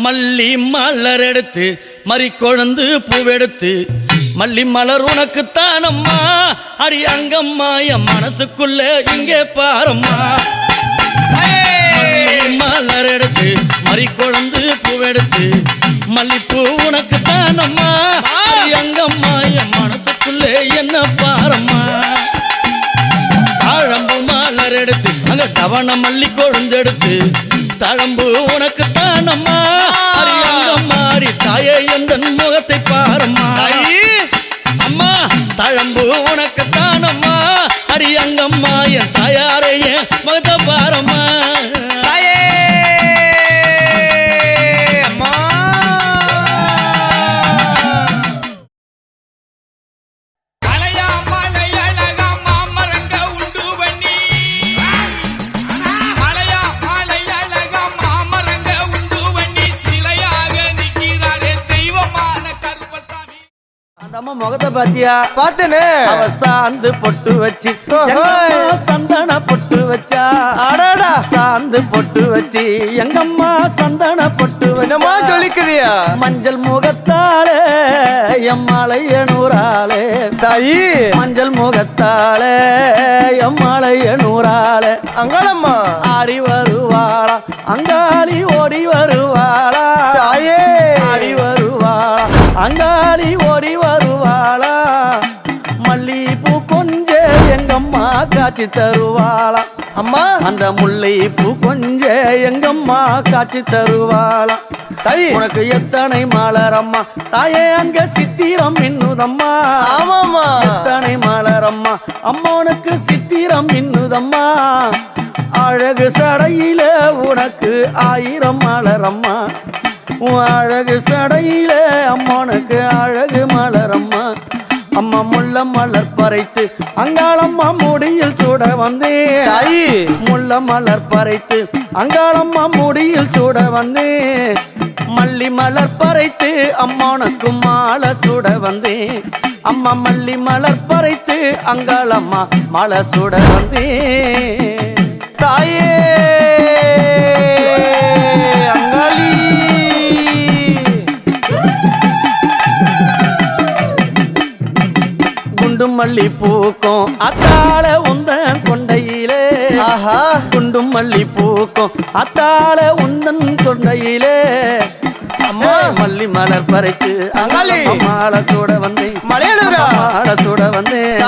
மல்லி மலர் எடுத்து மறி கொழுந்து பூவெடுத்து மல்லி மலர் உனக்குத்தானம்மா அடி அங்கம்மா என் மனசுக்குள்ள இங்கே பாரம்மா மலர் எடுத்து மறி கொழுந்து பூவெடுத்து மல்லிப்பூ உனக்குத்தானம்மா அடி அங்கம்மா என் மனசுக்குள்ள என்ன பாரம்மா தாழம்பு மலர் எடுத்து அங்க தவண மல்லி கொழுந்தெடுத்து தழம்பு உனக்கு தானம்மா அடி தாயே எந்த முகத்தை பாரம்மா அம்மா தழம்பு உனக்கு தானம்மா அடி அங்கம்மா என் தாயாரைய முகத்தை பாரம்மா தாயே அம்மா முகத்தை பாத்தியா பாத்தனே அவ சாந்து பொட்டு வச்சு சந்தன பொட்டு வச்சா அடடா சாந்து பொட்டு வச்சு எங்கம்மா சந்தன பொட்டு வச்சா ஜொலிக்குதியா மஞ்சள் முகத்தாளே எம்மாளைய நூறாளே தாயி மஞ்சள் முகத்தாளே எம்மாளைய நூறாளே அங்காளம்மா ஆடி வருவாளா அங்காளி ஓடி வருவாளா தாயே ஆடி வருவாளா அங்காளி ஓடி வருவாளா மல்லிப்பூ கொஞ்ச எங்கம்மா காட்சி தருவாளா அம்மா அந்த முல்லைப்பூ கொஞ்ச எங்கம்மா காட்சி தருவாளா தாய் உனக்கு எத்தனை மலரம்மா தாயே அங்க சித்திரம் இன்னுதம்மா ஆமாம்மா எத்தனை மலரம்மா அம்மா உனக்கு சித்திரம் இன்னுதம்மா அழகு சடையில உனக்கு 1000 மலரம்மா அழகு சடையில அம்மனுக்கு அழகு மலரம்மா அம்மா முள்ள மலர் பறைத்து அங்காளம்மா முடியில் சூட வந்தே முள்ள மலர் பறைத்து அங்காளம்மா முடியில் சூட வந்தே மல்லி மலர் பறைத்து அம்மனுக்கு மாலை சூட வந்தே அம்மா மல்லி மலர் பறைத்து அங்காளம்மா மாலை சூட வந்தே தாயே அங்காளி குண்டு மல்லி பூக்கும் அத்தாள உந்தன் கொண்டையிலே ஆஹா குண்டு மல்லி பூக்கும் அத்தாள உந்தன் கொண்டையிலே அம்மா மல்லி மலர் பறிச்சு அங்காளி மாலை சூட வந்தேன் மலையனூரா மாலை சூட வந்தேன்